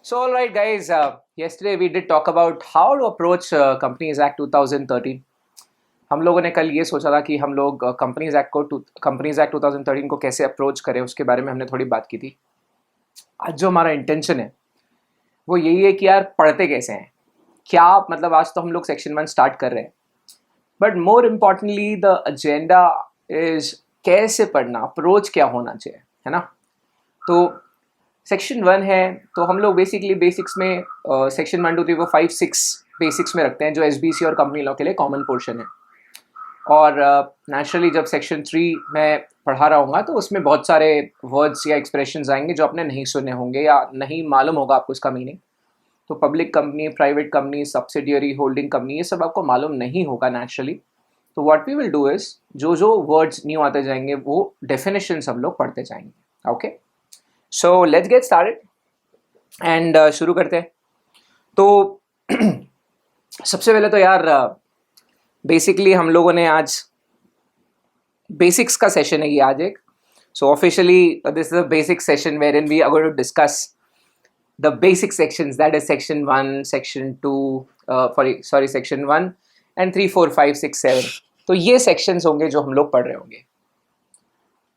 So, all right, guys. Yesterday we did talk about how to approach Companies Act 2013. हम लोगों ने कल ये सोचा था कि हम लोग कंपनीज एक्ट 2013 को कैसे अप्रोच करें, उसके बारे में हमने थोड़ी बात की थी. आज जो हमारा इंटेंशन है वो यही है कि यार पढ़ते कैसे हैं, क्या मतलब आज तो हम लोग सेक्शन 1 स्टार्ट कर रहे हैं, but more importantly the agenda is कैसे पढ़ना, अप्रोच क्या होना चाहिए, है ना. तो सेक्शन 1 है तो हम लोग बेसिकली बेसिक्स में सेक्शन 1 2 3 4 5 6 बेसिक्स में रखते हैं, जो एसबीसी और कंपनी लॉ के लिए कॉमन पोर्शन है. और नेचुरली जब सेक्शन 3 में पढ़ा रहा हूँ तो उसमें बहुत सारे वर्ड्स या एक्सप्रेशंस आएंगे जो आपने नहीं सुने होंगे या नहीं मालूम होगा आपको इसका मीनिंग. तो public company, private company, subsidiary, holding company, ये सब आपको मालूम नहीं होगा नेचुरली. तो what we will do is जो जो वर्ड्स न्यू आते जाएंगे वो डेफिनेशंस हम लोग पढ़ते जाएंगे. Okay, so let's get started and शुरू करते हैं. तो सबसे पहले तो यार बेसिकली हम लोगों ने आज बेसिक्स का सेशन है ये आज एक. So officially this is a basic session wherein we are going to discuss the basic sections, that is section 1, section 2, section 1 and 3 4 5 6 7. तो ये सेक्शंस होंगे जो हम लोग पढ़ रहे होंगे.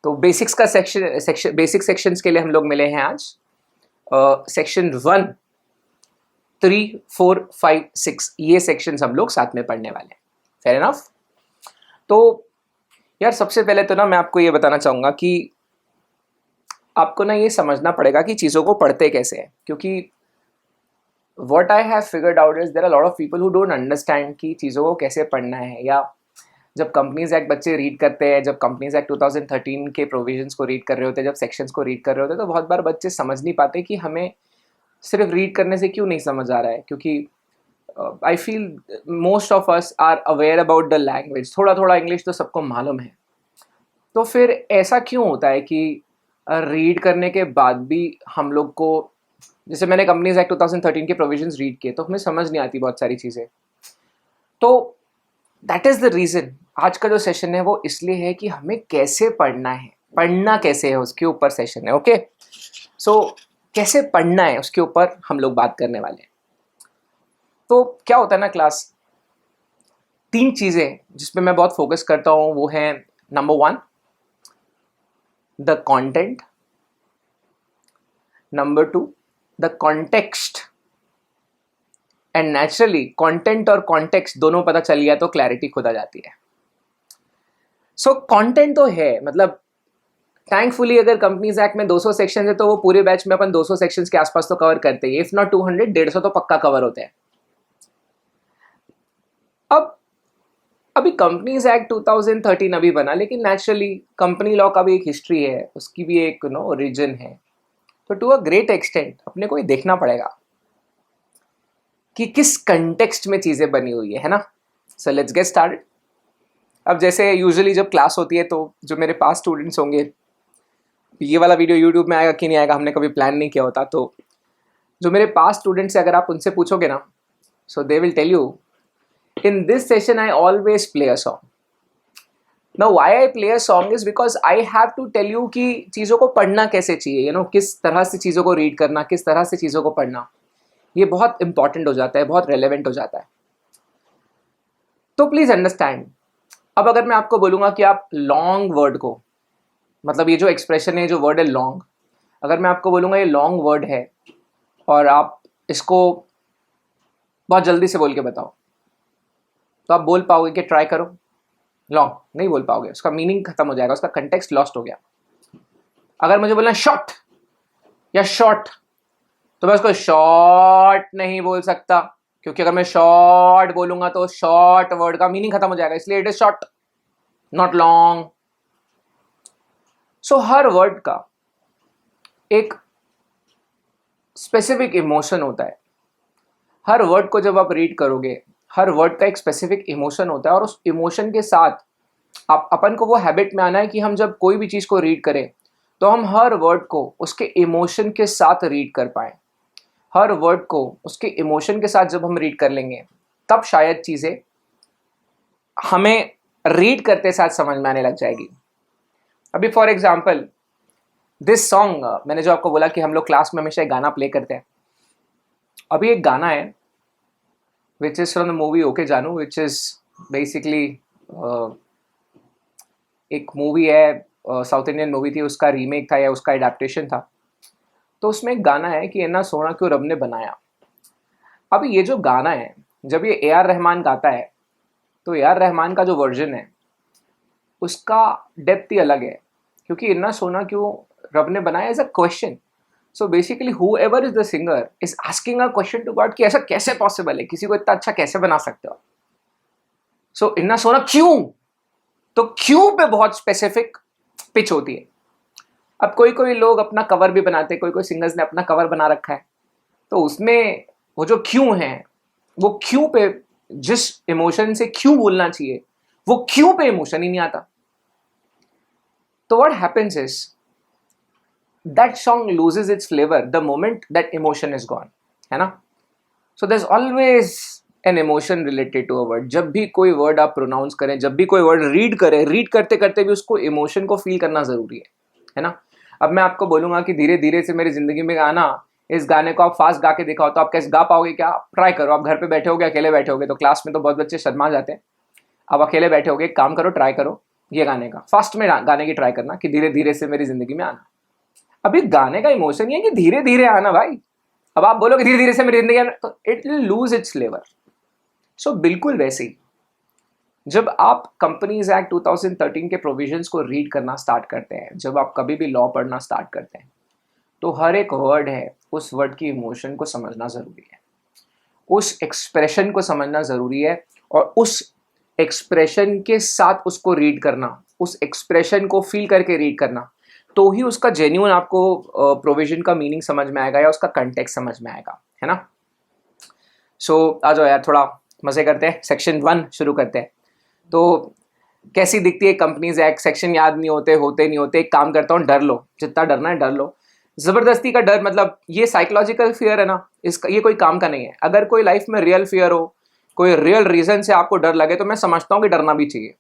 तो बेसिक्स का बेसिक सेक्शंस के लिए हम लोग मिले हैं आज. सेक्शन 1, 3, 4, 5, 6 ये सेक्शंस हम लोग साथ में पढ़ने वाले हैं. Fair enough. तो यार सबसे पहले तो ना मैं आपको ये बताना चाहूँगा कि आपको ना ये समझना पड़ेगा कि चीज़ों को पढ़ते कैसे हैं, क्योंकि what I have figured out is there are a lot of people who don't understand कि चीज़ों को कैसे पढ़ना है. या जब कंपनीज एक्ट बच्चे रीड करते हैं, जब कंपनीज एक्ट 2013 के प्रोविजंस को रीड कर रहे होते हैं, जब सेक्शंस को रीड कर रहे होते हैं, तो बहुत बार बच्चे समझ नहीं पाते कि हमें सिर्फ रीड करने से क्यों नहीं समझ आ रहा है. क्योंकि I feel most of us are aware about the language, थोड़ा थोड़ा इंग्लिश तो सबको मालूम है. तो फिर ऐसा क्यों होता है कि रीड करने के बाद भी हम लोग को, जैसे मैंने कंपनीज एक्ट 2013 के प्रोविजंस रीड किए तो हमें समझ नहीं आती बहुत सारी चीज़ें. तो दैट इज़ द रीज़न आज का जो सेशन है वो इसलिए है कि हमें कैसे पढ़ना है, पढ़ना कैसे है उसके ऊपर सेशन है. ओके, सो कैसे पढ़ना है उसके ऊपर हम लोग बात करने वाले हैं. तो क्या होता है ना क्लास, 3 चीज़ें जिसपे मैं बहुत फोकस करता हूँ वो है number 1 the content, number 2 the context, and naturally content और कॉन्टेक्स्ट दोनों पता चल गया तो क्लैरिटी खुद आ जाती है. सो कंटेंट तो है, मतलब थैंकफुली अगर कंपनीज एक्ट में 200 सेक्शन है तो वो पूरे बैच में अपन 200 सेक्शंस के आसपास तो कवर करते हैं, इफ नॉट 200 150 तो पक्का कवर होते हैं. अब अभी कंपनीज एक्ट 2013 अभी बना, लेकिन नेचुरली कंपनी लॉ का भी एक हिस्ट्री है, उसकी भी एक ओरिजिन है. तो टू अ ग्रेट एक्सटेंट अपने को ये देखना पड़ेगा कि किस कंटेक्स्ट में चीज़ें बनी हुई है ना. So let's get started. अब जैसे यूजुअली जब क्लास होती है तो जो मेरे पास स्टूडेंट्स होंगे, ये वाला वीडियो यूट्यूब में आएगा कि नहीं आएगा हमने कभी प्लान नहीं किया होता, तो जो मेरे पास स्टूडेंट्स हैं अगर आप उनसे पूछोगे ना, so they will tell you in this session I always play a song. Now why I play a song is because I have to tell you कि चीज़ों को पढ़ना कैसे चाहिए, किस तरह से चीज़ों को रीड करना, किस तरह से चीज़ों को पढ़ना, ये बहुत इंपॉर्टेंट हो जाता है, बहुत रेलेवेंट हो जाता है. तो प्लीज़ अंडरस्टैंड. अब अगर मैं आपको बोलूँगा कि आप लॉन्ग वर्ड को, मतलब ये जो एक्सप्रेशन है, जो वर्ड है लॉन्ग, अगर मैं आपको बोलूँगा ये लॉन्ग वर्ड है और आप इसको बहुत जल्दी से बोल के बताओ, तो आप बोल पाओगे कि ट्राई करो? लॉन्ग नहीं बोल पाओगे, उसका मीनिंग खत्म हो जाएगा, उसका कंटेक्स्ट लॉस्ट हो गया. अगर मुझे बोलना शॉर्ट या शॉर्ट, तो मैं उसको शॉर्ट नहीं बोल सकता, क्योंकि अगर मैं शॉर्ट बोलूंगा तो शॉर्ट वर्ड का मीनिंग खत्म हो जाएगा, इसलिए it is short not long. So her word का एक स्पेसिफिक इमोशन होता है. हर वर्ड को जब आप रीड करोगे, हर वर्ड का एक स्पेसिफिक इमोशन होता है, और उस इमोशन के साथ आप अपन को वो हैबिट में आना है कि हम जब कोई भी चीज़ को रीड करें तो हम हर वर्ड को उसके इमोशन के साथ रीड कर पाएँ. हर वर्ड को उसके इमोशन के साथ जब हम रीड कर लेंगे तब शायद चीज़ें हमें रीड करते साथ समझ में आने लग जाएगी. अभी फॉर एग्जाम्पल दिस सॉन्ग, मैंने जो आपको बोला कि हम लोग क्लास में हमेशा एक गाना प्ले करते हैं, अभी एक गाना है which is from the movie okay जानू, विच इज बेसिकली एक मूवी है, साउथ इंडियन मूवी थी, उसका रीमेक था या उसका एडेप्टेशन था। तो उसमें एक गाना है कि इन्ना सोना क्यों रब ने बनाया। अब ये जो गाना है, जब ये ए आर रहमान गाता है, तो ए आर रहमान का जो वर्जन है उसका डेप्थ ही अलग है, क्योंकि इन्ना सोना क्यों रब ने बनाया is a question. So basically whoever is the singer is asking a question to God कि ऐसा कैसे पॉसिबल है, किसी को इतना अच्छा कैसे बना सकते हो। सो इन्ना सोना क्यों, तो क्यों पे बहुत स्पेसिफिक पिच होती है। अब कोई कोई लोग अपना कवर भी बनाते हैं, कोई कोई सिंगर्स ने अपना कवर बना रखा है, तो उसमें वो जो क्यों है, वो क्यों पे जिस इमोशन से क्यों बोलना चाहिए, वो क्यों पे इमोशन ही नहीं आता। तो what happens is that song loses its flavour the moment that emotion is gone, है ना। So there is always an emotion related to a word. जब भी कोई वर्ड आप प्रोनाउंस करें, जब भी कोई वर्ड रीड करें, रीड करते करते भी उसको इमोशन को फील करना जरूरी है ना। अब मैं आपको बोलूंगा कि धीरे धीरे से मेरी जिंदगी में आना, इस गाने को आप फास्ट गा के दिखाओ, तो आप कैसे गा पाओगे क्या। ट्राई करो, आप घर पे बैठे होगे, अकेले बैठे होगे, तो क्लास में तो बहुत बच्चे शर्मा जाते हैं। आप अकेले बैठे होगे, एक काम करो, ट्राई करो ये गाने का, फास्ट में गाने की ट्राई करना कि धीरे धीरे से मेरी जिंदगी में आना। अभी गाने का इमोशन ये है कि धीरे धीरे आना भाई। अब आप बोलोगे धीरे धीरे से मेरी जिंदगी आना, तो it will lose its flavour. So बिल्कुल वैसे ही जब आप कंपनीज एक्ट 2013 के प्रोविजंस को रीड करना स्टार्ट करते हैं, जब आप कभी भी लॉ पढ़ना स्टार्ट करते हैं, तो हर एक वर्ड है, उस वर्ड की इमोशन को समझना ज़रूरी है, उस एक्सप्रेशन को समझना ज़रूरी है, और उस एक्सप्रेशन के साथ उसको रीड करना, उस एक्सप्रेशन को फील करके रीड करना, तो ही उसका जेन्युइन आपको प्रोविजन का मीनिंग समझ में आएगा या उसका कंटेक्स्ट समझ में आएगा, है ना। सो आ जाओ यार, थोड़ा मज़े करते हैं, सेक्शन 1 शुरू करते हैं। तो कैसी दिखती है कंपनीज एक्ट, सेक्शन याद नहीं होते, होते नहीं होते। एक काम करता हूँ, डर लो, जितना डरना है डर लो। जबरदस्ती का डर मतलब ये साइकोलॉजिकल फियर है ना, इसका ये कोई काम का नहीं है। अगर कोई लाइफ में रियल फियर हो, कोई रियल रीजन से आपको डर लगे, तो मैं समझता हूँ कि डरना भी चाहिए।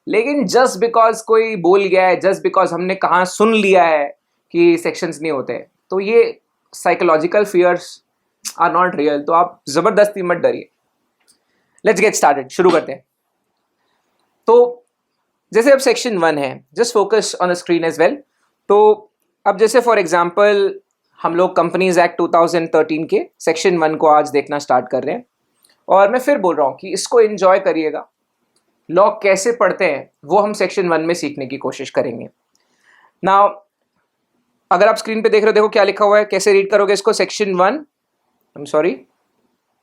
लेकिन जस्ट बिकॉज कोई बोल गया है, जस्ट बिकॉज हमने कहाँ सुन लिया है कि सेक्शंस नहीं होते, तो ये psychological fears are not real. तो आप जबरदस्ती मत डरिए। लेट्स गेट स्टार्टेड, शुरू करते हैं। तो जैसे अब सेक्शन 1 है, just focus on the screen as well. तो अब जैसे फॉर एग्जांपल हम लोग कंपनीज एक्ट 2013 के सेक्शन 1 को आज देखना स्टार्ट कर रहे हैं, और मैं फिर बोल रहा हूँ कि इसको एंजॉय करिएगा। लॉ कैसे पढ़ते हैं वो हम सेक्शन 1 में सीखने की कोशिश करेंगे। नाउ अगर आप स्क्रीन पे देख रहे हो, देखो क्या लिखा हुआ है, कैसे रीड करोगे इसको। सेक्शन 1, आई एम सॉरी,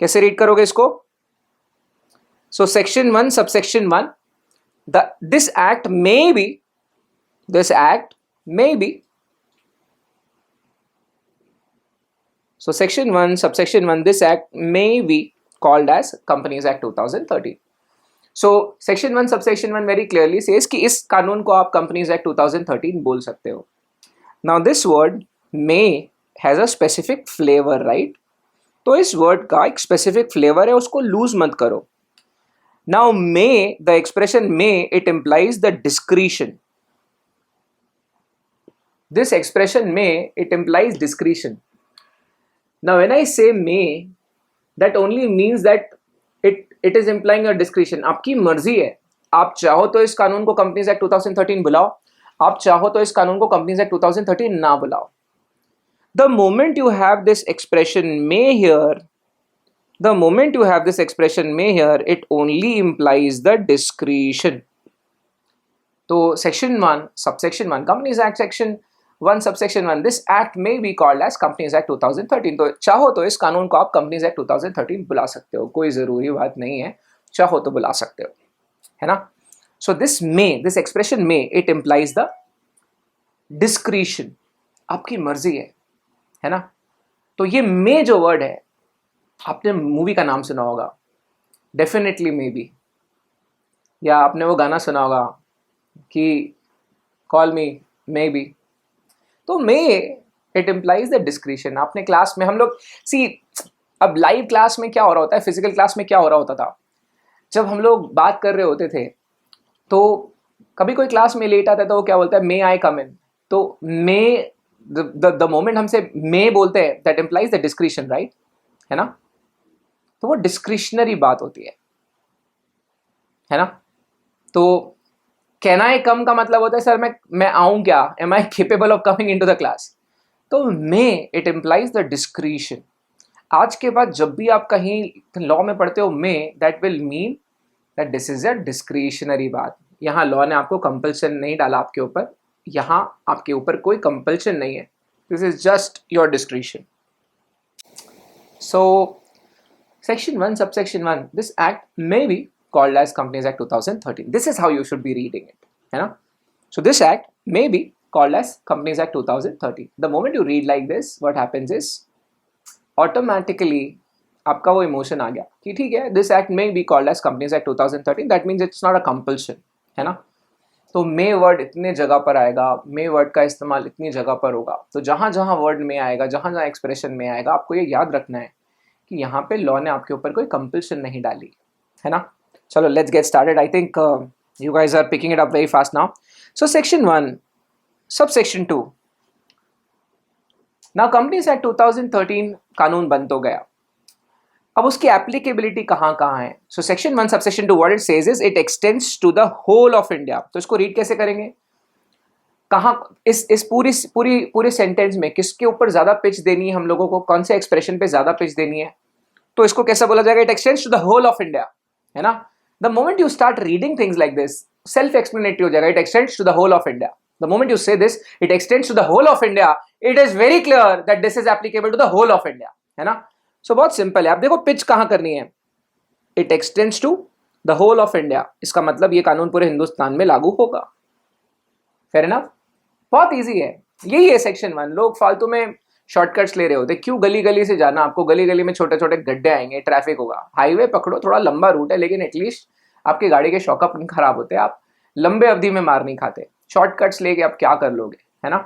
कैसे रीड करोगे इसको। सो section 1 subsection 1, this act may be, so section 1 subsection 1, this act may be called as Companies Act 2013. so section 1 subsection 1 very clearly says कि इस कानून को आप Companies Act 2013 बोल सकते हो। now this word may has a specific flavor, right? तो इस वर्ड का एक स्पेसिफिक फ्लेवर है, उसको लूज मत करो। Now may, the expression may, it implies the discretion. This expression may, it implies discretion. Now when I say may, that only means that it is implying a discretion. आपकी मर्जी है, आप चाहो तो इस कानून को कंपनीज एक्ट 2013 बुलाओ, आप चाहो तो इस कानून को कंपनीज एक्ट 2013 ना बुलाओ। The moment you have this expression may here, the moment you have this expression may here, it only implies the discretion. तो section 1 subsection 1 Companies Act section 1 subsection 1, this act may be called as Companies Act 2013. तो चाहो तो इस कानून को आप Companies Act 2013 बुला सकते हो, कोई ज़रूरी बात नहीं है, चाहो तो बुला सकते हो, है ना। So this may, this expression may, it implies the discretion, आपकी मर्जी है ना। तो ये may जो वर्ड है, आपने मूवी का नाम सुना होगा, डेफिनेटली मे बी, या आपने वो गाना सुना होगा कि कॉल मी मे बी। तो may it implies the discretion. आपने क्लास में हम लोग सी, अब लाइव क्लास में क्या हो रहा होता है, फिजिकल क्लास में क्या हो रहा होता था, जब हम लोग बात कर रहे होते थे तो कभी कोई क्लास में लेट आता है तो वो क्या बोलता है, मे आई कम इन। तो मे द मोमेंट हमसे मे बोलते हैं, that implies the discretion, right, है ना? तो वो डिस्क्रिशनरी बात होती है ना? तो कैन आई कम का मतलब होता है सर मैं आऊं क्या, am I capable of coming into the class? तो may it implies the discretion. आज के बाद जब भी आप कहीं लॉ में पढ़ते हो may, that will mean that this is a discretionary बात। यहाँ लॉ ने आपको कंपल्सन नहीं डाला आपके ऊपर, यहाँ आपके ऊपर कोई कंपल्शन नहीं है, this is just your discretion. So Section 1, Subsection 1, this act may be called as Companies Act 2013. This is how you should be reading it. है ना? So this act may be called as Companies Act 2013. The moment you read like this, what happens is automatically आपका वो emotion आ गया कि ठीक है, this act may be called as Companies Act 2013. That means it's not a compulsion. है ना? तो मे word इतने जगह पर आएगा, मे वर्ड का इस्तेमाल इतनी जगह पर होगा, तो जहाँ जहाँ वर्ड में आएगा, जहाँ जहाँ एक्सप्रेशन में आएगा, आपको ये याद रखना है कि यहाँ पे लॉ ने आपके ऊपर कोई कंपल्शन नहीं डाली, है ना? चलो let's get started. I think you guys are picking it up very fast now. So section 1 subsection 2। Now companies act 2013 कानून बन तो गया, अब उसकी एप्लीकेबिलिटी कहाँ कहाँ है? So section 1 subsection 2 what it says is it extends to the whole of India. तो इसको रीड कैसे करेंगे? कहाँ इस पूरे सेंटेंस में किसके ऊपर ज्यादा पिच देनी है हम लोगों को, कौन से एक्सप्रेशन पे ज्यादा पिच देनी है? तो इसको कैसा बोला जाएगा? It extends to the whole of India, है ना? The moment you start reading things like this, self explanatory हो जाएगा। It extends to the whole of India. The moment you say this, it extends to the whole of India, it is very clear that this is applicable to the whole of India, है ना? सो बहुत simple है। आप देखो pitch कहां करनी है, it extends to the whole of India, इसका मतलब ये कानून पूरे हिंदुस्तान में लागू होगा। Fair enough? बहुत ईजी है, यही है सेक्शन 1। लोग फालतू में शॉर्टकट्स ले रहे होते, क्यों गली गली से जाना? आपको गली गली में छोटे छोटे गड्ढे आएंगे, ट्रैफिक होगा। हाईवे पकड़ो, थोड़ा लंबा रूट है, लेकिन एटलीस्ट आपकी गाड़ी के शॉकअप नहीं खराब होते, आप लंबे अवधि में मार नहीं खाते। शॉर्टकट्स लेके आप क्या कर लोगे, है ना?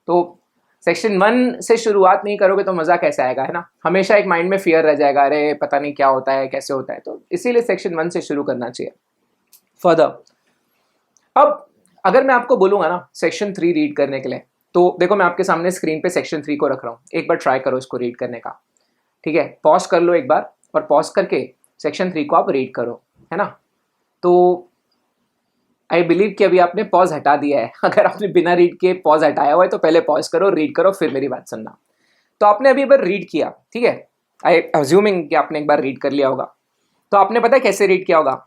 तो सेक्शन 1 से शुरुआत नहीं करोगे तो मजा कैसे आएगा, है ना? हमेशा एक माइंड में फियर रह जाएगा, अरे पता नहीं क्या होता है, कैसे होता है। तो इसीलिए सेक्शन 1 से शुरू करना चाहिए। फर्दर, अब अगर मैं आपको बोलूंगा ना सेक्शन 3 रीड करने के लिए, तो देखो मैं आपके सामने स्क्रीन पे सेक्शन 3 को रख रहा हूँ, एक बार ट्राई करो इसको रीड करने का, ठीक है? पॉज कर लो एक बार, और पॉज करके सेक्शन 3 को आप रीड करो, है ना? तो आई बिलीव कि अभी आपने पॉज हटा दिया है। अगर आपने बिना रीड के पॉज हटाया हुआ है तो पहले पॉज करो, रीड करो, फिर मेरी बात सुनना। तो आपने अभी एक बार रीड किया, ठीक है? आई अज्यूमिंग कि आपने एक बार रीड कर लिया होगा। तो आपने पता है कैसे रीड किया होगा?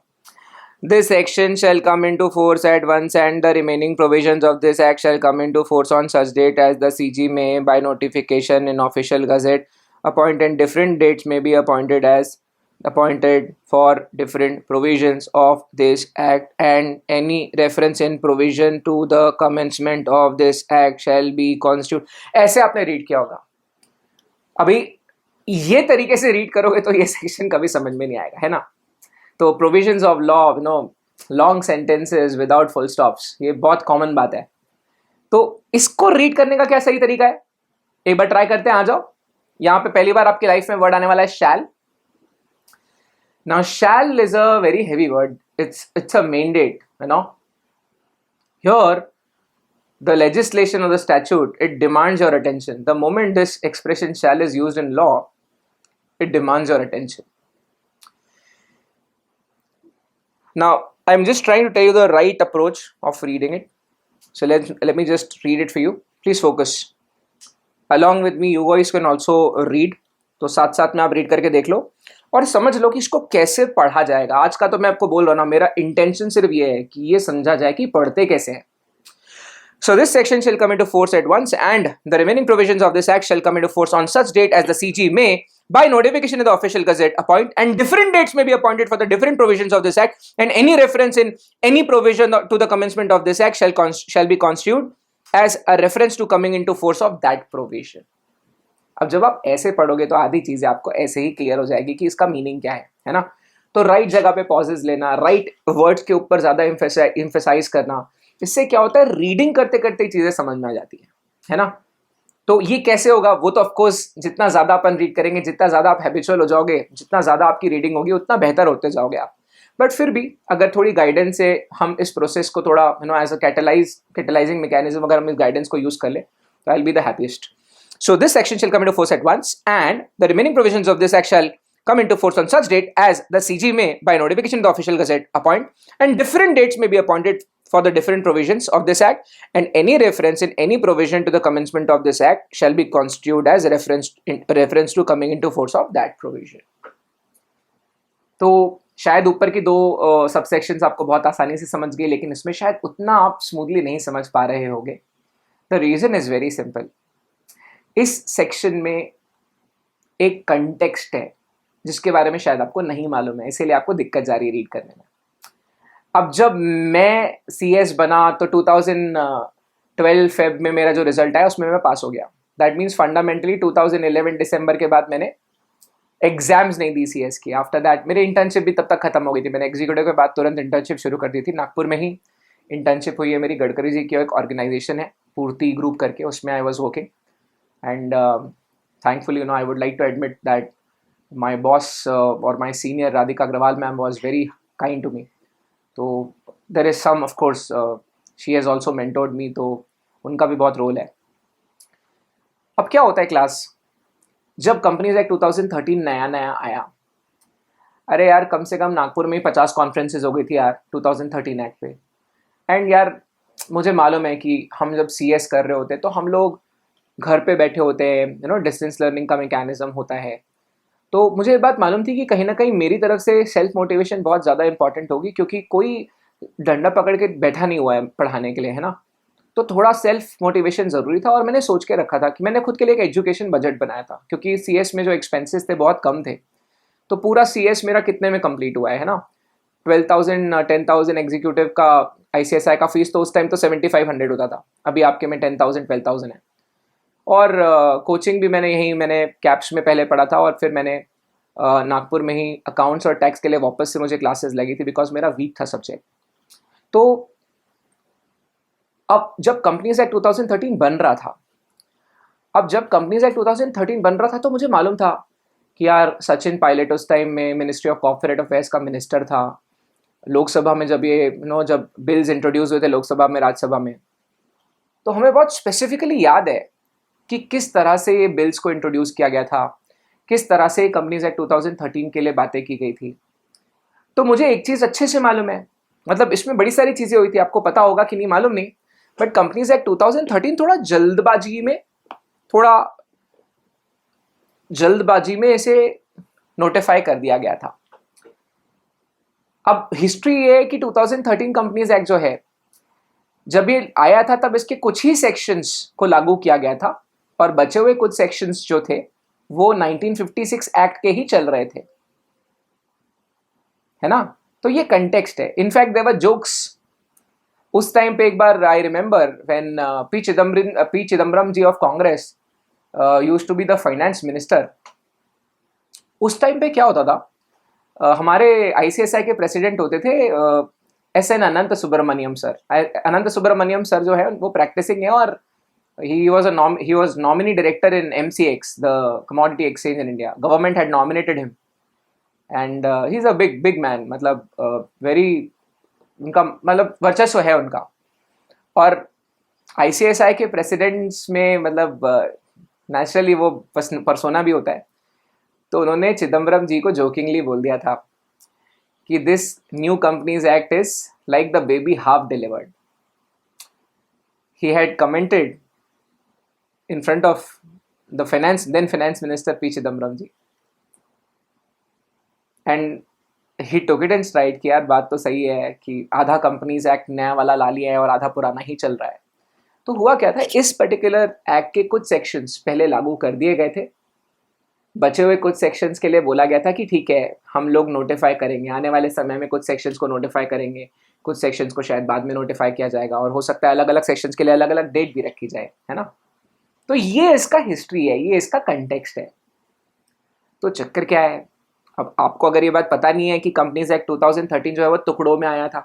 This section shall come into force at once and the remaining provisions of this act shall come into force on such date as the CG may by notification in official gazette appoint, and different dates may be appointed for different provisions of this act, and any reference in provision to the commencement of this act shall be constitute। ऐसे आपने read किया होगा। अभी ये तरीके से read करोगे तो ये सेक्शन कभी समझ में नहीं आएगा, है ना? तो provisions of law, you know, long sentences without full stops, ये बहुत कॉमन बात है। तो इसको रीड करने का क्या सही तरीका है? एक बार ट्राई करते हैं, आ जाओ। यहां पे पहली बार आपकी लाइफ में वर्ड आने वाला है shall. Now shall is a very heavy word, it's a mandate, you know. Here the legislation or the statute, it demands your attention. The moment this expression shall is used in law, it demands your attention. Now, I'm just trying to tell you the right approach of reading it. So let me just read it for you. Please focus. Along with me, you guys can also read. तो साथ साथ में आप read करके देख लो और समझ लो कि इसको कैसे पढ़ा जाएगा। आज का तो मैं आपको बोल रहा हूँ ना, मेरा इंटेंशन सिर्फ ये है कि ये समझा जाए कि पढ़ते कैसे हैं। So this section shall come into force at once, and the remaining provisions of this act shall come into force on such date as the CG may, by notification in the official gazette, appoint, and different dates may be appointed for the different provisions of this act, and any reference in any provision to the commencement of this act shall be construed as a reference to coming into force of that provision. अब जब आप ऐसे पढ़ोगे तो आधी चीजें आपको ऐसे ही क्लियर हो जाएगी कि इसका मीनिंग क्या है ना? तो राइट जगह पे पॉजेज लेना, राइट वर्ड्स के ऊपर ज्यादा इम्फेसाइज करना, इससे क्या होता है, रीडिंग करते करते ही चीजें समझ में आ जाती है ना? तो ये कैसे होगा? वो तो ऑफकोर्स जितना ज्यादा अपन रीड करेंगे, जितना ज्यादा आप हैबिचुअल हो जाओगे, जितना ज्यादा आपकी रीडिंग होगी, उतना बेहतर होते जाओगे आप। बट फिर भी अगर थोड़ी गाइडेंस से हम इस प्रोसेस को थोड़ा, you know, as a catalysing mechanism, अगर हम इस गाइडेंस को यूज कर ले तो I will be the happiest. So this section shall come into force at once, and the remaining provisions of this act shall come into force on such date as the CG may, by notification in the official gazette, appoint, and different dates may be appointed for the different provisions of this act, and any reference in any provision to the commencement of this act shall be constituted as reference to coming into force of that provision. तो शायद ऊपर की दो subsections आपको बहुत आसानी से समझ गए, लेकिन इसमें शायद उतना आप स्मूथली नहीं समझ पा रहे होंगे. The reason is very simple. इस सेक्शन में एक कंटेक्स्ट है जिसके बारे में शायद आपको नहीं मालूम है, इसीलिए आपको दिक्कत जा रही है रीड करने में. अब जब मैं CS बना तो 2012 फेब में मेरा जो रिजल्ट आया उसमें मैं पास हो गया. दैट मीन्स फंडामेंटली 2011 दिसंबर के बाद मैंने एग्जाम्स नहीं दी CS की. आफ्टर दैट मेरी इंटर्नशिप भी तब तक खत्म हो गई थी. मैंने एग्जीक्यूटिव के बाद तुरंत इंटर्नशिप शुरू कर दी थी. नागपुर में ही इंटर्नशिप हुई है मेरी. गडकरी जी की एक ऑर्गेनाइजेशन है पूर्ति ग्रुप करके, उसमें आई was working. And thankfully, I would like to admit that my boss or my senior Radhika Agrawal ma'am was very kind to me. So there is some, of course, she has also mentored me. तो उनका भी बहुत role है. अब क्या होता है class, जब कंपनीज एक्ट 2013 नया नया आया, अरे यार कम से कम नागपुर में ही 50 कॉन्फ्रेंसेज हो गई थी यार 2013 एक्ट पे. एंड यार मुझे मालूम है कि हम जब CS कर रहे होते तो हम लोग घर पे बैठे होते हैं, डिस्टेंस लर्निंग का मैकेनिज्म होता है. तो मुझे ये बात मालूम थी कि कहीं ना कहीं मेरी तरफ से सेल्फ मोटिवेशन बहुत ज़्यादा इंपॉर्टेंट होगी, क्योंकि कोई डंडा पकड़ के बैठा नहीं हुआ है पढ़ाने के लिए, है ना. तो थोड़ा सेल्फ मोटिवेशन ज़रूरी था. और मैंने सोच के रखा था कि मैंने खुद के लिए एक एजुकेशन बजट बनाया था, क्योंकि CS में जो एक्सपेंसेस थे बहुत कम थे. तो पूरा CS मेरा कितने में कंप्लीट हुआ है ना, 12,000 10,000 एग्जीक्यूटिव का ICSI का फीस तो उस टाइम तो 7,500 होता था. अभी आपके में 10,000 12,000 है. और कोचिंग भी मैंने कैप्स में पहले पढ़ा था, और फिर मैंने नागपुर में ही अकाउंट्स और टैक्स के लिए वापस से मुझे क्लासेस लगी थी, बिकॉज मेरा वीक था सब्जेक्ट. तो अब जब कंपनीज एक्ट 2013 बन रहा था, तो मुझे मालूम था कि यार सचिन पायलट उस टाइम में मिनिस्ट्री ऑफ कॉर्पोरेट अफेयर्स का मिनिस्टर था. लोकसभा में जब ये जब बिल्स इंट्रोड्यूस हुए थे लोकसभा में, राज्यसभा में, तो हमें बहुत स्पेसिफिकली याद है कि किस तरह से ये बिल्स को इंट्रोड्यूस किया गया था, किस तरह से कंपनीज एक्ट 2013 के लिए बातें की गई थी. तो मुझे एक चीज़ अच्छे से मालूम है, मतलब इसमें बड़ी सारी चीज़ें हुई थी, आपको पता होगा कि नहीं मालूम नहीं, बट कंपनीज एक्ट 2013 जल्दबाजी में इसे नोटिफाई कर दिया गया था. अब हिस्ट्री ये है कि 2013 कंपनीज एक्ट जो है, जब ये आया था तब इसके कुछ ही सेक्शंस को लागू किया गया था, और बचे हुए कुछ सेक्शंस जो थे वो 1956 एक्ट के ही चल रहे थे, है ना. तो ये कंटेक्स्ट है. इनफैक्ट देयर वर जोक्स उस टाइम पे. एक बार I remember when P Chidambaram ji of Congress used to be the finance minister. उस टाइम पे क्या होता था, हमारे ICSI के प्रेसिडेंट होते थे SN अनंत सुब्रमण्यम सर. अनंत सुब्रमण्यम सर जो है वो प्रैक्टिसिंग है, और he was nominee director in MCX, the commodity exchange in India. Government had nominated him, and he's a big man. मतलब very उनका मतलब वर्चस्व है उनका. और ICSI के प्रेसिडेंट्स में मतलब नेचुरली वो पर्सोना भी होता है. तो उन्होंने चिदम्बरम जी को जोकिंगली बोल दिया था कि this new companies act is like the baby half delivered. He had commented in front of the then finance minister P. Chidambaram ji, and he took it in stride कि यार बात तो सही है कि आधा कंपनीज एक्ट नया वाला ला लिया है और आधा पुराना ही चल रहा है. तो हुआ क्या था, इस पर्टिकुलर एक्ट के कुछ सेक्शंस पहले लागू कर दिए गए थे, बचे हुए कुछ सेक्शंस के लिए बोला गया था कि ठीक है हम लोग नोटिफाई करेंगे, आने वाले समय में कुछ सेक्शंस को नोटिफाई करेंगे, कुछ सेक्शंस को शायद बाद में नोटिफाई किया जाएगा, और हो सकता है अलग अलग सेक्शंस के लिए अलग अलग डेट भी रखी जाए, है ना. तो ये इसका हिस्ट्री है, ये इसका कंटेक्स्ट है. तो चक्कर क्या है, अब आपको अगर ये बात पता नहीं है कि कंपनीज एक्ट 2013 जो है वो टुकड़ों में आया था,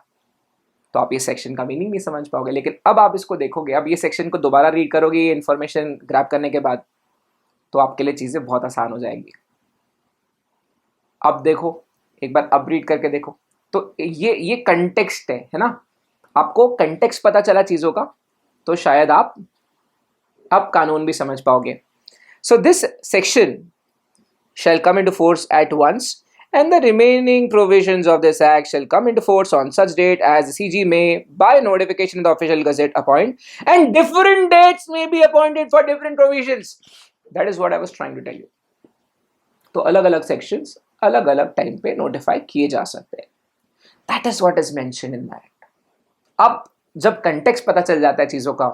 तो आप ये सेक्शन का मीनिंग नहीं समझ पाओगे. लेकिन अब आप इसको देखोगे, अब ये सेक्शन को दोबारा रीड करोगे ये इन्फॉर्मेशन ग्रैब करने के बाद, तो आपके लिए चीज़ें बहुत आसान हो जाएंगी. अब देखो, एक बार अब रीड करके देखो. तो ये कंटेक्स्ट है ना. आपको कंटेक्स्ट पता चला चीज़ों का, तो शायद आप अब कानून भी समझ पाओगे. So this section shall come into force at once, and the remaining provisions of this act shall come into force on such date as the CG may, by notification in the official gazette, appoint, and different dates may be appointed for different provisions. That is what I was trying to tell you. तो अलग अलग sections अलग अलग time पे notify किए जा सकते हैं. That is what is mention in that. अब जब कंटेक्स्ट पता चल जाता है चीज़ों का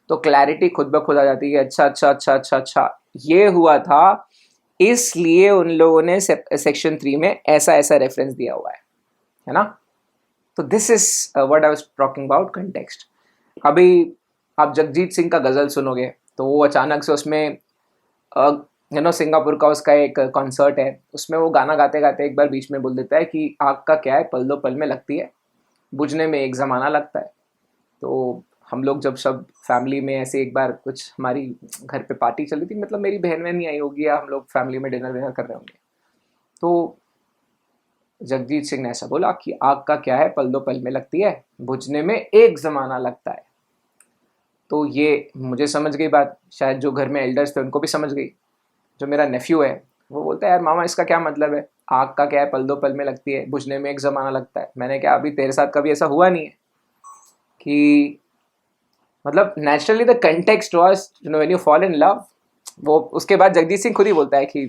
तो क्लैरिटी खुद ब खुद आ जाती है. अच्छा अच्छा अच्छा अच्छा अच्छा ये हुआ था, इसलिए उन लोगों ने सेक्शन 3 में ऐसा ऐसा रेफरेंस दिया हुआ है ना. तो this is what I was talking about context. अभी आप जगजीत सिंह का गज़ल सुनोगे तो वो अचानक से उसमें सिंगापुर का उसका एक कॉन्सर्ट है, उसमें वो गाना गाते गाते एक बार बीच में बोल देता है कि आग का क्या है, पल दो पल में लगती है, बुझने में एक ज़माना लगता है. तो हम लोग जब सब फैमिली में ऐसे एक बार कुछ हमारी घर पे पार्टी चली थी, मतलब मेरी बहन नहीं आई होगी या हम लोग फैमिली में डिनर विनर कर रहे होंगे, तो जगजीत सिंह ने ऐसा बोला कि आग का क्या है, पल दो पल में लगती है, बुझने में एक ज़माना लगता है. तो ये मुझे समझ गई बात, शायद जो घर में एल्डर्स थे उनको भी समझ गई. जो मेरा नेफ्यू है वो बोलता है यार मामा इसका क्या मतलब है, आग का क्या है, पल दो पल में लगती है, बुझने में एक ज़माना लगता है. मैंने क्या अभी तेरे साथ कभी ऐसा हुआ नहीं है कि मतलब naturally the context was when you fall in love. वो उसके बाद जगजीत सिंह खुद ही बोलता है कि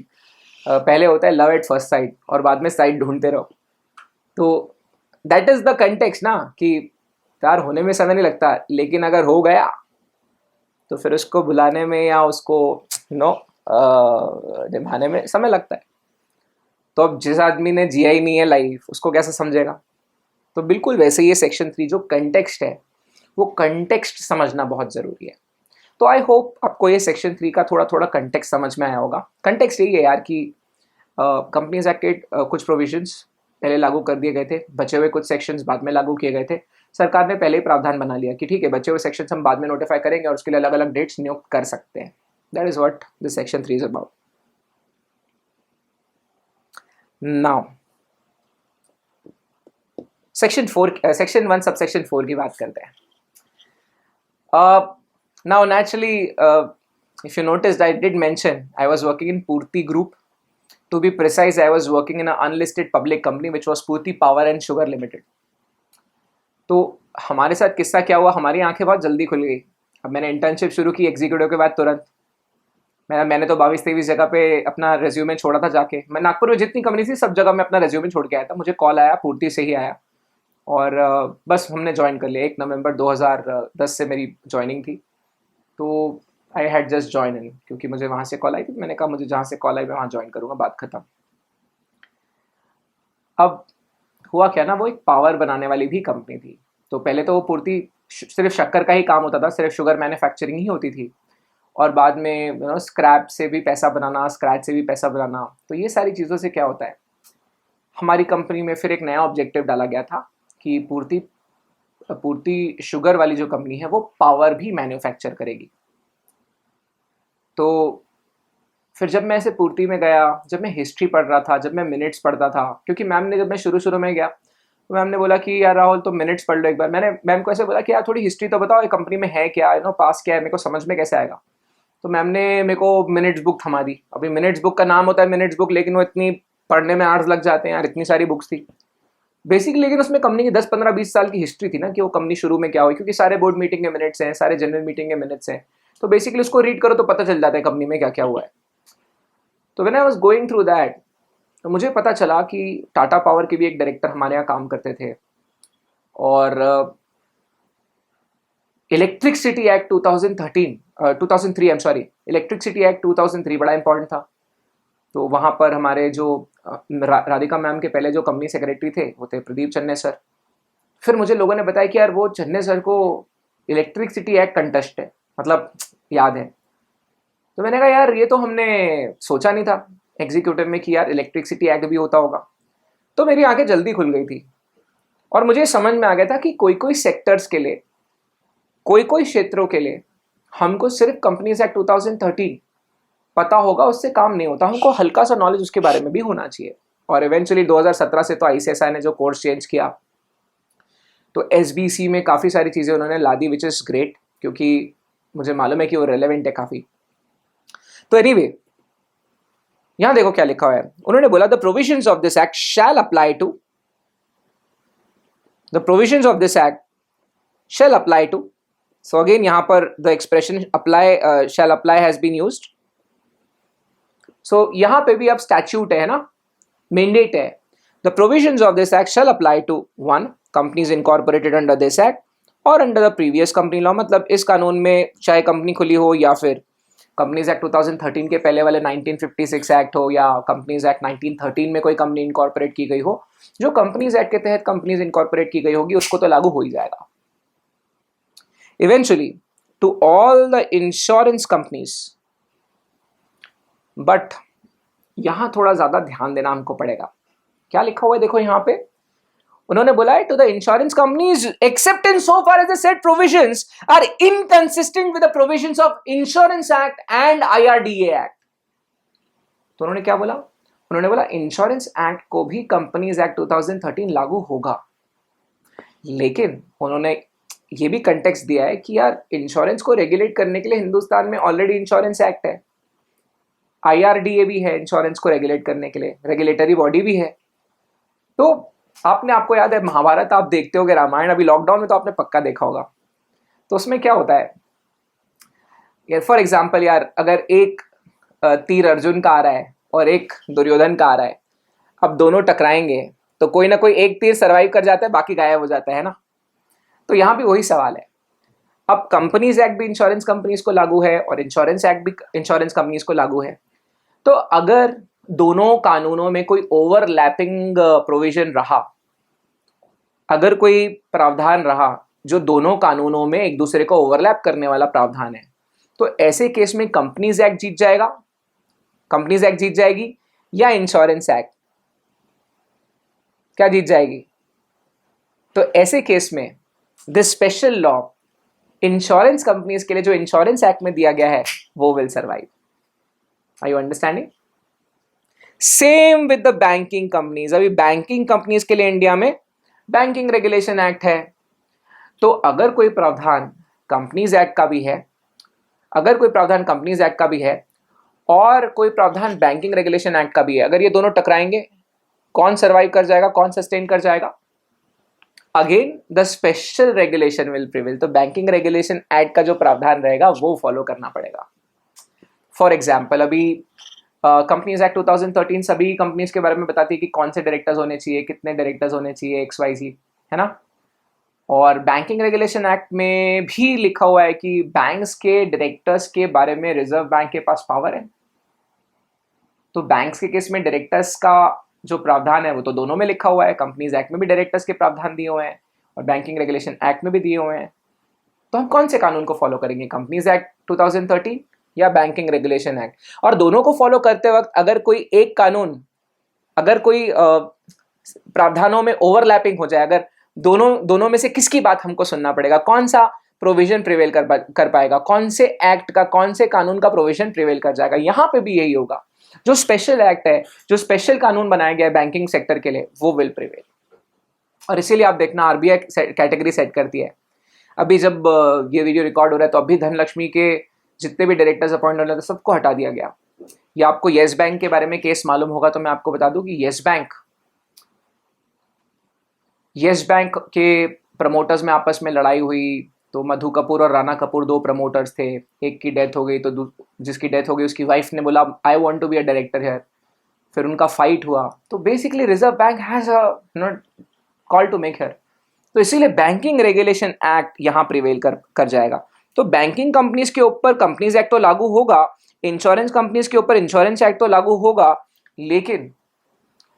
पहले होता है लव एट फर्स्ट साइट और बाद में साइट ढूंढते रहो. तो दैट इज द कंटेक्स्ट ना, कि प्यार होने में समय नहीं लगता, लेकिन अगर हो गया तो फिर उसको बुलाने में या उसको निभाने में समय लगता है. तो अब जिस आदमी ने जिया ही नहीं है लाइफ उसको कैसे समझेगा. तो बिल्कुल वैसे ही ये सेक्शन 3 जो कंटेक्स्ट है वो कंटेक्स्ट समझना बहुत ज़रूरी है. तो आई होप आपको ये सेक्शन 3 का थोड़ा थोड़ा कंटेक्स्ट समझ में आया होगा. कंटेक्स्ट यही है यार कि कंपनीज एक्ट के कुछ प्रोविजंस पहले लागू कर दिए गए थे, बचे हुए कुछ सेक्शंस बाद में लागू किए गए थे. सरकार ने पहले ही प्रावधान बना लिया कि ठीक है बचे हुए सेक्शंस हम बाद में नोटिफाई करेंगे और उसके लिए अलग अलग डेट्स नियुक्त कर सकते हैं. That is what this section 3 is about. Now section 1 subsection 4 की बात करते हैं. Now naturally if you noticed I did mention I was working in Purti Group. To be precise, I was working in an unlisted public company which was Purti Power and Sugar Limited. तो हमारे साथ किस्सा क्या हुआ, हमारी आंखें बहुत जल्दी खुल गई. अब मैंने इंटर्नशिप शुरू की एग्जीक्यूटिव के बाद तुरंत. मैंने तो 22-23 जगह पे अपना रेज्यूमे छोड़ा था जाके. मैं नागपुर में जितनी कंपनी थी सब जगह मैं अपना रेज्यूमे छोड़ के आया था. मुझे कॉल आया, पूर्ति से ही आया, और बस हमने ज्वाइन कर लिया. 1 नवंबर 2010 से मेरी ज्वाइनिंग थी. तो I had just join in, क्योंकि मुझे वहाँ से कॉल आई थी. मैंने कहा मुझे जहाँ से कॉल आई मैं वहाँ ज्वाइन करूँगा, बात खत्म. अब हुआ क्या ना, वो एक पावर बनाने वाली भी कंपनी थी. तो पहले तो वो पूर्ति सिर्फ शक्कर का ही काम होता था, सिर्फ शुगर मैन्युफैक्चरिंग ही होती थी, और बाद में स्क्रैप से भी पैसा बनाना, स्क्रैच से भी पैसा बनाना. तो ये सारी चीज़ों से क्या होता है, हमारी कंपनी में फिर एक नया ऑब्जेक्टिव डाला गया था कि पूर्ति शुगर वाली जो कंपनी है वो पावर भी मैन्युफैक्चर करेगी. तो फिर जब मैं ऐसे पूर्ति में गया, जब मैं हिस्ट्री पढ़ रहा था, जब मैं मिनट्स पढ़ता था, क्योंकि मैम ने, जब मैं शुरू में गया तो मैम ने बोला कि यार राहुल तो मिनट्स पढ़ लो एक बार. मैंने मैम को ऐसे बोला कि यार थोड़ी हिस्ट्री तो बताओ, ये कंपनी में है क्या, पास क्या है, मेरे को समझ में कैसे आएगा. तो मैम ने मेरे को मिनट्स बुक थमा दी. अभी मिनट्स बुक का नाम होता है मिनट्स बुक, लेकिन वो इतनी पढ़ने में आवर्स लग जाते हैं यार, इतनी सारी बुक्स थी बेसिकली. लेकिन उसमें कंपनी की 10-15-20 साल की हिस्ट्री थी ना, कि वो कंपनी शुरू में क्या हुई, क्योंकि सारे बोर्ड मीटिंग के मिनट्स हैं, सारे जनरल मीटिंग के मिनट्स हैं. तो बेसिकली उसको रीड करो तो पता चल जाता है कंपनी में क्या क्या हुआ है. तो when I was going through that, तो मुझे पता चला कि टाटा पावर के भी एक डायरेक्टर हमारे यहाँ काम करते थे, और electricity act 2003 I am sorry, electricity act 2003 बड़ा इंपॉर्टेंट था. तो वहाँ पर हमारे जो राधिका मैम के पहले जो कंपनी सेक्रेटरी थे वो थे प्रदीप चन्ने सर. फिर मुझे लोगों ने बताया कि यार वो चन्ने सर को इलेक्ट्रिसिटी एक्ट कंटेस्ट है, मतलब याद है. तो मैंने कहा यार ये तो हमने सोचा नहीं था एग्जीक्यूटिव में कि यार इलेक्ट्रिसिटी एक्ट भी होता होगा. तो मेरी आंखें जल्दी खुल गई थी, और मुझे समझ में आ गया था कि कोई कोई सेक्टर्स के लिए, कोई कोई क्षेत्रों के लिए हमको सिर्फ कंपनीज एक्ट 2013 पता होगा उससे काम नहीं होता, हमको हल्का सा नॉलेज उसके बारे में भी होना चाहिए. और इवेंचुअली 2017 से तो आईसीएसआई ने जो कोर्स चेंज किया, तो एसबीसी में काफ़ी सारी चीज़ें उन्होंने ला दी, विच इज़ ग्रेट, क्योंकि मुझे मालूम है कि वो रेलेवेंट है काफ़ी. तो एनीवे यहां देखो क्या लिखा हुआ है, उन्होंने बोला the provisions of this act shall apply to, the provisions of this act shall apply to, so again यहां पर the expression apply shall apply has been used. So यहां पे भी अब स्टैट्यूट है ना, मैंडेट है। The provisions of this act shall apply to 1 companies incorporated under this act और under the previous company law, मतलब इस कानून में चाहे कंपनी खुली हो या फिर कंपनीज एक्ट 2013 के पहले वाले 1956 एक्ट हो या कंपनीज एक्ट 1913 में कोई कंपनी इनकॉर्पोरेट की गई हो, जो कंपनीज एक्ट के तहत कंपनीज इनकॉर्पोरेट की गई होगी उसको तो लागू हो ही जाएगा। Eventually to all the insurance companies, but यहां थोड़ा ज्यादा ध्यान देना हमको पड़ेगा। क्या लिखा हुआ है देखो यहां पे, उन्होंने बोला है to the insurance companies except in so far as the said provisions are inconsistent with the provisions of insurance act and IRDA act. तो उन्होंने क्या बोला, उन्होंने बोला इंश्योरेंस एक्ट को भी कंपनीज एक्ट 2013 लागू होगा, लेकिन उन्होंने ये भी कंटेक्स्ट दिया है कि यार इंश्योरेंस को रेगुलेट करने के लिए हिंदुस्तान में ऑलरेडी इंश्योरेंस एक्ट है, आईआरडीए भी है इंश्योरेंस को रेगुलेट करने के लिए, रेगुलेटरी बॉडी भी है। तो आपको याद है महाभारत आप देखते होगे, रामायण अभी लॉकडाउन में तो आपने पक्का देखा होगा। तो उसमें क्या होता है यार, फॉर एग्जाम्पल यार अगर एक तीर अर्जुन का आ रहा है और एक दुर्योधन का आ रहा है, अब दोनों टकराएंगे तो कोई ना कोई एक तीर सर्वाइव कर जाता है, बाकी गायब हो जाता है ना। तो यहाँ भी वही सवाल है। अब कंपनीज एक्ट भी इंश्योरेंस कंपनीज को लागू है और इंश्योरेंस एक्ट भी इंश्योरेंस कंपनीज को लागू है। तो अगर दोनों कानूनों में कोई ओवरलैपिंग प्रोविजन रहा, अगर कोई प्रावधान रहा जो दोनों कानूनों में एक दूसरे को ओवरलैप करने वाला प्रावधान है, तो ऐसे केस में कंपनीज एक्ट जीत जाएगा, कंपनीज एक्ट जीत जाएगी या इंश्योरेंस एक्ट, क्या जीत जाएगी? तो ऐसे केस में this special law insurance companies के लिए जो इंश्योरेंस एक्ट में दिया गया है वो will survive. Are you understanding? Same with the banking companies. अभी बैंकिंग कंपनीज के लिए इंडिया में बैंकिंग रेगुलेशन एक्ट है, तो अगर कोई प्रावधान कंपनीज एक्ट का भी है, अगर कोई प्रावधान कंपनीज एक्ट का भी है और कोई प्रावधान बैंकिंग रेगुलेशन एक्ट का भी है, अगर ये दोनों टकराएंगे कौन सर्वाइव कर जाएगा, कौन सस्टेन कर जाएगा? Again the special regulation will prevail. तो बैंकिंग रेगुलेशन एक्ट का जो प्रावधान रहेगा वो फॉलो करना पड़ेगा। फॉर एग्जाम्पल अभी कंपनीज एक्ट 2013 सभी कंपनीज के बारे में बताती है कि कौन से डायरेक्टर्स होने चाहिए, कितने डायरेक्टर्स होने चाहिए, XYZ, है ना। और बैंकिंग रेगुलेशन एक्ट में भी लिखा हुआ है कि बैंक्स के डायरेक्टर्स के बारे में रिजर्व बैंक के पास पावर है। तो बैंक्स के केस में डायरेक्टर्स का जो प्रावधान है वो तो दोनों में लिखा हुआ है, कंपनीज एक्ट में भी डायरेक्टर्स के प्रावधान दिए हुए हैं और बैंकिंग रेगुलेशन एक्ट में भी दिए हुए हैं। तो हम कौन से कानून को फॉलो करेंगे, कंपनीज एक्ट 2013 या बैंकिंग रेगुलेशन एक्ट? और दोनों को फॉलो करते वक्त अगर कोई एक कानून, अगर कोई प्रावधानों में ओवरलैपिंग हो जाए, अगर दोनों में से किसकी बात हमको सुनना पड़ेगा, कौन सा प्रोविजन प्रिवेल कर पाएगा, कौन से एक्ट का, कौन से कानून का प्रोविजन प्रिवेल कर जाएगा? यहां पे भी यही होगा, जो स्पेशल एक्ट है, जो स्पेशल कानून बनाया गया है बैंकिंग सेक्टर के लिए, वो विल प्रिवेल। और इसीलिए आप देखना आरबीआई कैटेगरी सेट करती है। अभी जब ये वीडियो रिकॉर्ड हो रहा है तो अभी धनलक्ष्मी के जितने भी डायरेक्टर्स अपॉइंट होने थे सबको हटा दिया गया। या आपको येस बैंक के बारे में केस मालूम होगा तो मैं आपको बता दूं कि येस बैंक के प्रमोटर्स में आपस में लड़ाई हुई, तो मधु कपूर और राणा कपूर दो प्रमोटर्स थे, एक की डेथ हो गई तो जिसकी डेथ हो गई उसकी वाइफ ने बोला I want to be a director here, फिर उनका फाइट हुआ। तो basically Reserve Bank has a call to make here. तो इसीलिए बैंकिंग रेगुलेशन एक्ट यहां प्रिवेल कर जाएगा। तो बैंकिंग कंपनीज के ऊपर कंपनीज एक्ट तो लागू होगा, इंश्योरेंस कंपनीज के ऊपर इंश्योरेंस एक्ट तो लागू होगा, लेकिन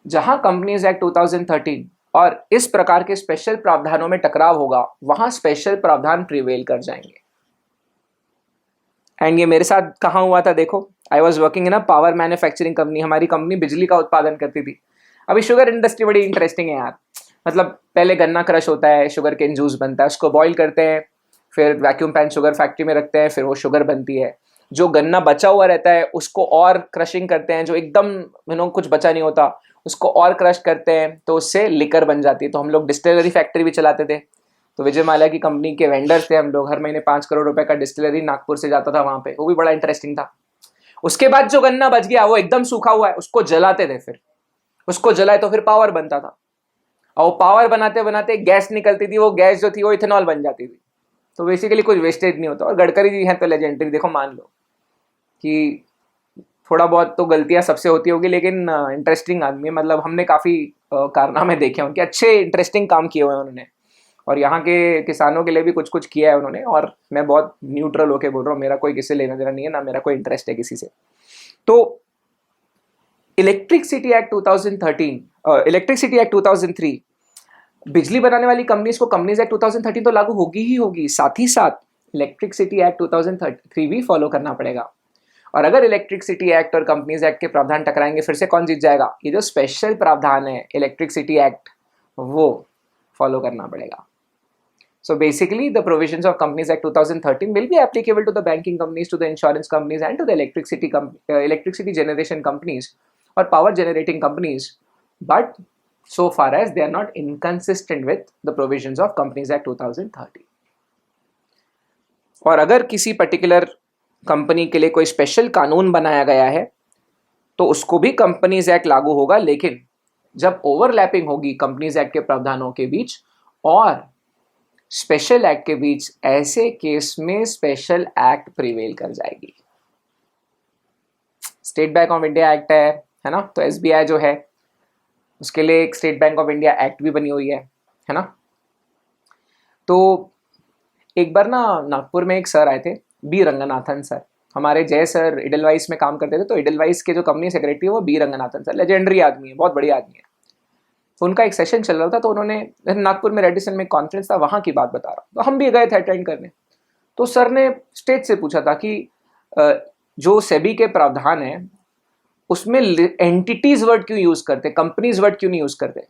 जहां कंपनीज एक्ट 2013 और इस प्रकार के स्पेशल प्रावधानों में टकराव होगा वहां स्पेशल प्रावधान प्रिवेल कर जाएंगे। एंड ये मेरे साथ कहाँ हुआ था देखो, आई was working in a power manufacturing company. हमारी कंपनी बिजली का उत्पादन करती थी। अभी शुगर इंडस्ट्री बड़ी इंटरेस्टिंग है यार। मतलब पहले गन्ना क्रश होता है, शुगर केन जूस बनता है, उसको बॉईल करते हैं, फिर वैक्यूम पैन शुगर फैक्ट्री में रखते हैं, फिर वो शुगर बनती है। जो गन्ना बचा हुआ रहता है उसको और क्रशिंग करते हैं, जो एकदम कुछ बचा नहीं होता उसको और क्रश करते हैं, तो उससे लिकर बन जाती है। तो हम लोग डिस्टिलरी फैक्ट्री भी चलाते थे। तो विजय माल्या की कंपनी के वेंडर्स थे हम लोग। हर महीने 5 करोड़ रुपए का डिस्टिलरी नागपुर से जाता था वहाँ पे, वो भी बड़ा इंटरेस्टिंग था। उसके बाद जो गन्ना बच गया वो एकदम सूखा हुआ है, उसको जलाते थे, फिर उसको जलाए तो फिर पावर बनता था, और वो पावर बनाते बनाते गैस निकलती थी, वो गैस जो थी वो इथेनॉल बन जाती थी। तो बेसिकली कुछ वेस्टेज नहीं होता। और गडकरी जी हैं तो लेजेंडरी, देखो मान लो कि थोड़ा बहुत तो गलतियां सबसे होती होगी, लेकिन इंटरेस्टिंग आदमी है। मतलब हमने काफ़ी कारनामे देखे हैं उनके, अच्छे इंटरेस्टिंग काम किए हुए हैं उन्होंने, और यहाँ के किसानों के लिए भी कुछ कुछ किया है उन्होंने। और मैं बहुत न्यूट्रल होके बोल रहा हूँ, मेरा कोई किसी से लेना देना नहीं है, ना मेरा कोई इंटरेस्ट है किसी से। तो इलेक्ट्रिसिटी एक्ट 2013, इलेक्ट्रिसिटी एक्ट 2003, बिजली बनाने वाली कंपनीज को कंपनीज एक्ट 2013 तो लागू होगी ही होगी, साथ ही साथ इलेक्ट्रिसिटी एक्ट 2003 भी फॉलो करना पड़ेगा। और अगर इलेक्ट्रिसिटी एक्ट और कंपनीज एक्ट के प्रावधान टकराएंगे, फिर से कौन जीत जाएगा? ये जो स्पेशल प्रावधान है इलेक्ट्रिसिटी एक्ट, वो फॉलो करना पड़ेगा। So basically, the provisions of Companies Act 2013 will be applicable to the banking companies, to the insurance companies, and to the electricity generation companies or power generating companies, but so far as they are not inconsistent with the provisions of Companies Act 2013. और अगर किसी particular company के लिए कोई special कानून बनाया गया है तो उसको भी कंपनीज एक्ट लागू होगा, लेकिन जब ओवरलैपिंग होगी कंपनीज एक्ट के प्रावधानों के बीच और स्पेशल एक्ट के बीच, ऐसे केस में स्पेशल एक्ट प्रिवेल कर जाएगी। State bank of India act है ना, तो एसबीआई जो है उसके लिए एक state bank of India act भी बनी हुई है ना। तो एक बार ना नागपुर में एक सर आए थे, बी रंगनाथन सर, हमारे जय सर इडलवाइस में काम करते थे, तो इडलवाइस के जो कंपनी सेक्रेटरी वो बी रंगनाथन सर, लेजेंडरी आदमी है, बहुत बढ़िया आदमी है। तो उनका एक सेशन चल रहा था, तो उन्होंने नागपुर में रेडिसन में कॉन्फ्रेंस था, वहाँ की बात बता रहा हूँ, तो हम भी गए थे अटेंड करने। तो सर ने स्टेज से पूछा था कि जो सेबी के प्रावधान है उसमें एंटिटीज वर्ड क्यों यूज करते, कंपनीज वर्ड क्यों नहीं यूज करते।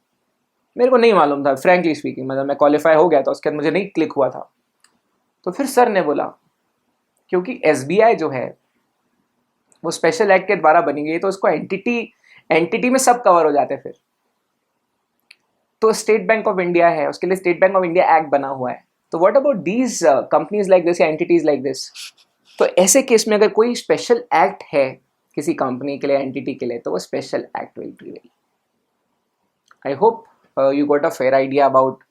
मेरे को नहीं मालूम था फ्रैंकली स्पीकिंग, मतलब मैं क्वालिफाई हो गया था उसके बाद मुझे नहीं क्लिक हुआ था। तो फिर सर ने बोला क्योंकि एसबीआई जो है वो स्पेशल एक्ट के द्वारा बनी गई, तो उसको एंटिटी में सब कवर हो जाते हैं। फिर तो स्टेट बैंक ऑफ इंडिया है, उसके लिए state bank of India act बना हुआ है, तो what about these companies like this या एंटिटीज लाइक दिस। तो ऐसे केस में अगर कोई स्पेशल एक्ट है किसी कंपनी के लिए, एंटिटी के लिए, तो वो special act will prevail. I hope you got a fair idea about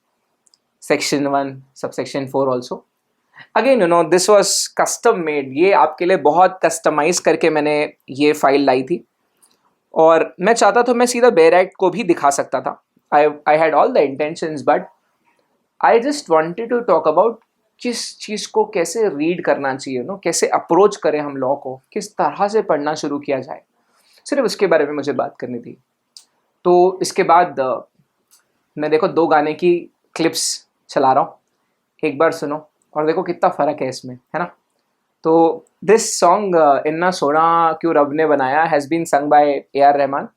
section 1 subsection 4 also. Again you know this was custom made, ये आपके लिए बहुत कस्टमाइज करके मैंने ये फाइल लाई थी, और मैं चाहता तो मैं सीधा बेयर एक्ट को भी दिखा सकता था। I had all the intentions, but I just wanted to talk about किस चीज़ को कैसे रीड करना चाहिए, नो कैसे अप्रोच करें हम लॉ को, किस तरह से पढ़ना शुरू किया जाए, सिर्फ उसके बारे में मुझे बात करनी थी। तो इसके बाद मैं देखो 2 गाने की क्लिप्स चला रहा हूँ, एक बार सुनो और देखो कितना फ़र्क है इसमें, है ना। तो दिस सॉन्ग इन्ना सोना क्यों रब ने बनाया has been sung by AR Rahman,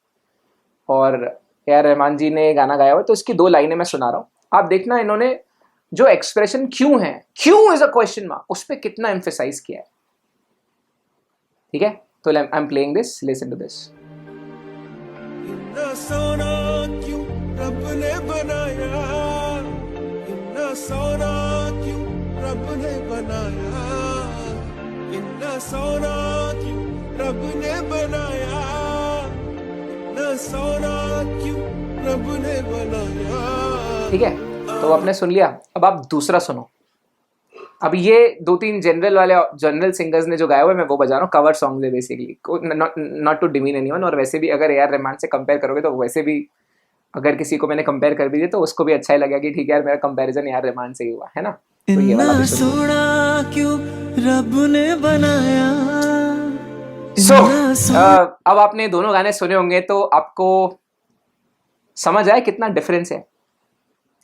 और AR रहमान जी ने गाना गाया हुआ, तो इसकी 2 लाइनें मैं सुना रहा हूँ, आप देखना इन्होंने जो एक्सप्रेशन क्यों है, क्यों इज अ क्वेश्चन मार्क, उस पर कितना एम्फेसाइज किया है। ठीक है, तो I am playing this, listen to this. इतना सोना क्यों रब ने बनाया, इतना सोना क्यों रब ने बनाया, इतना सोना क्यों रब ने बनाया, इतना सोना क्यों रब ने बनाया। ठीक है, तो आपने सुन लिया, अब आप दूसरा सुनो। अब ये 2-3 जनरल सिंगर्स ने जो गाया हुआ है मैं वो बजा रहा हूँ, कवर सॉन्ग है basically, not to demean anyone. और वैसे भी अगर AR रहमान से कंपेयर करोगे तो वैसे भी अगर किसी को मैंने कंपेयर कर भी दिया तो उसको भी अच्छा ही लगेगा कि ठीक है यार मेरा कंपैरिजन AR रहमान से ही हुआ है ना। तो ये वाला भी सोना क्यों रब ने बनाया। अब आपने दोनों गाने सुने होंगे तो आपको समझ आया कितना डिफरेंस है।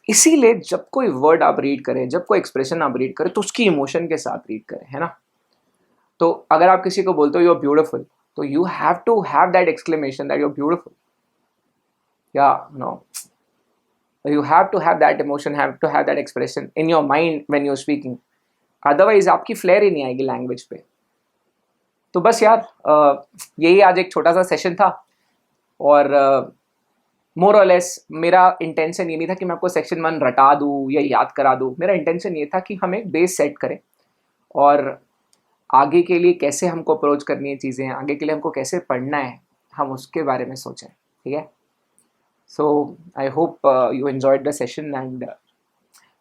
इसीलिए जब कोई वर्ड आप रीड करें, जब कोई एक्सप्रेशन आप रीड करें, तो उसकी इमोशन के साथ रीड करें, है ना। तो अगर आप किसी को बोलते हो यू आर ब्यूटीफुल, तो you have to have that exclamation that you are beautiful, या no, you have to have that emotion, have to have that expression in your mind when you're speaking, otherwise आपकी flare ही नहीं आएगी language पे। तो बस यार यही आज एक छोटा सा सेशन था, और मोर और लेस मेरा इंटेंशन ये नहीं था कि मैं आपको सेक्शन 1 रटा दूँ या याद करा दूँ। मेरा इंटेंशन ये था कि हम एक बेस सेट करें, और आगे के लिए कैसे हमको अप्रोच करनी है चीज़ें, आगे के लिए हमको कैसे पढ़ना है, हम उसके बारे में सोचें, ठीक है। So I hope you enjoyed the session and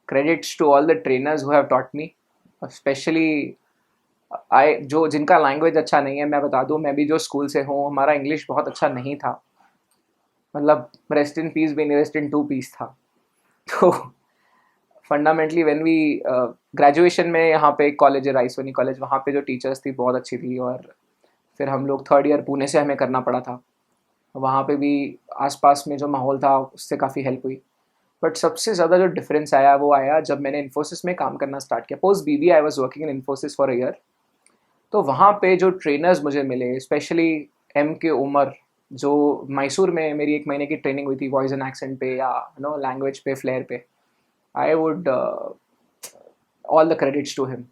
credits to all the trainers who have taught me, especially आई जो जिनका लैंग्वेज अच्छा नहीं है। मैं बता दूं, मैं भी जो स्कूल से हूँ, हमारा इंग्लिश बहुत अच्छा नहीं था, मतलब रेस्ट इन पीस भी नहीं, रेस्ट इन टू पीस था। तो फंडामेंटली व्हेन वी ग्रेजुएशन में यहाँ पे एक कॉलेज है राइसोनी कॉलेज, वहाँ पे जो टीचर्स थी बहुत अच्छी थी, और फिर हम लोग थर्ड ईयर पुणे से हमें करना पड़ा था। वहाँ पे भी आसपास में जो माहौल था उससे काफ़ी हेल्प हुई। बट सबसे ज़्यादा जो डिफरेंस आया वो आया जब मैंने इन्फोसिस में काम करना स्टार्ट किया। Post BB I was working in Infosys for a year. तो वहाँ पे जो ट्रेनर्स मुझे मिले, स्पेशली एम के उमर, जो मैसूर में मेरी 1 महीने की ट्रेनिंग हुई थी वॉइस एंड एक्सेंट पे या लैंग्वेज पे, फ्लेयर पे, I would all the credits to him.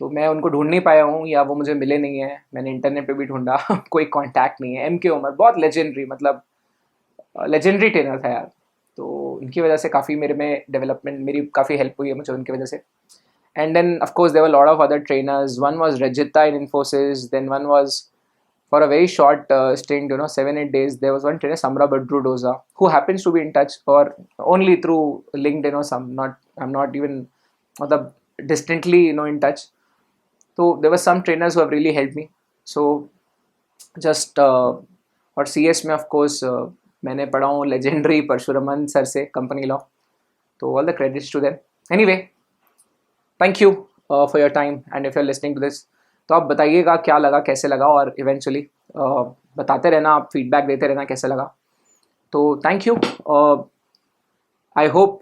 तो मैं उनको ढूंढ नहीं पाया हूँ या वो मुझे मिले नहीं है, मैंने इंटरनेट पे भी ढूंढा कोई कांटेक्ट नहीं है। एम के उमर बहुत लेजेंडरी, मतलब लेजेंडरी ट्रेनर था यार। तो उनकी वजह से काफ़ी मेरे में डेवलपमेंट, मेरी काफ़ी हेल्प हुई है मुझे उनकी वजह से। And then of course there were a lot of other trainers. One was Rajita in Infosys, then one was for a very short stint, 7-8 days, there was one trainer, Samra Badrudoza, who happens to be in touch or only through LinkedIn or some, not, I'm not even distantly in touch. So there were some trainers who have really helped me. So just और CS में of course मैंने पढ़ा हूँ legendary Parasuraman sir से, company law. तो all the credits to them. Anyway, thank you for your time and if you are listening to this, तो आप बताइएगा क्या लगा, कैसे लगा, और इवेंचुअली बताते रहना, आप फीडबैक देते रहना कैसे लगा। तो thank you. I hope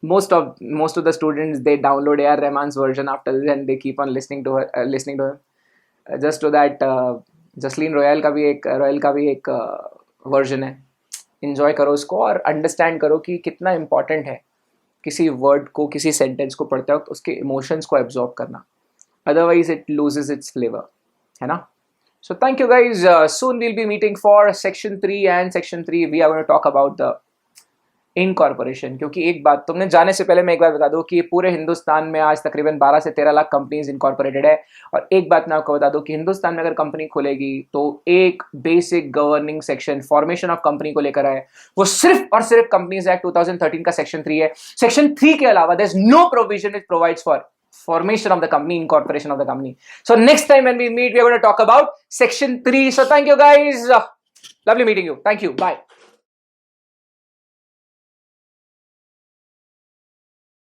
most of the students, they download AR Rahman's version after this and they keep on listening to him. Just so that Jasleen royal का भी एक वर्जन है, इन्जॉय करो उसको और अंडरस्टैंड करो कि कितना इम्पॉर्टेंट है किसी वर्ड को, किसी सेंटेंस को पढ़ते वक्त उसके इमोशंस को एब्जॉर्ब करना, otherwise it loses its flavour, है ना। So thank you guys. Soon we'll be meeting for section 3 and section 3 we are going to talk about the incorporation. क्योंकि एक बात तुमने जाने से पहले मैं एक बार बता दूं कि पूरे हिंदुस्तान में आज तकरीबन 12 से 13 लाख कंपनीज इनकॉर्पोरेटेड है। और एक बात मैं आपको बता दूं कि हिंदुस्तान में अगर कंपनी खुलेगी तो एक basic governing section formation of company को लेकर आए, वो सिर्फ और सिर्फ कंपनीज एक्ट 2013 का सेक्शन 3 है। सेक्शन 3 के अलावा there is no provision it provides for formation of the company, incorporation of the company. So next time when we meet, we are going to talk about section 3. So thank you guys. Lovely meeting you. Thank you. Bye.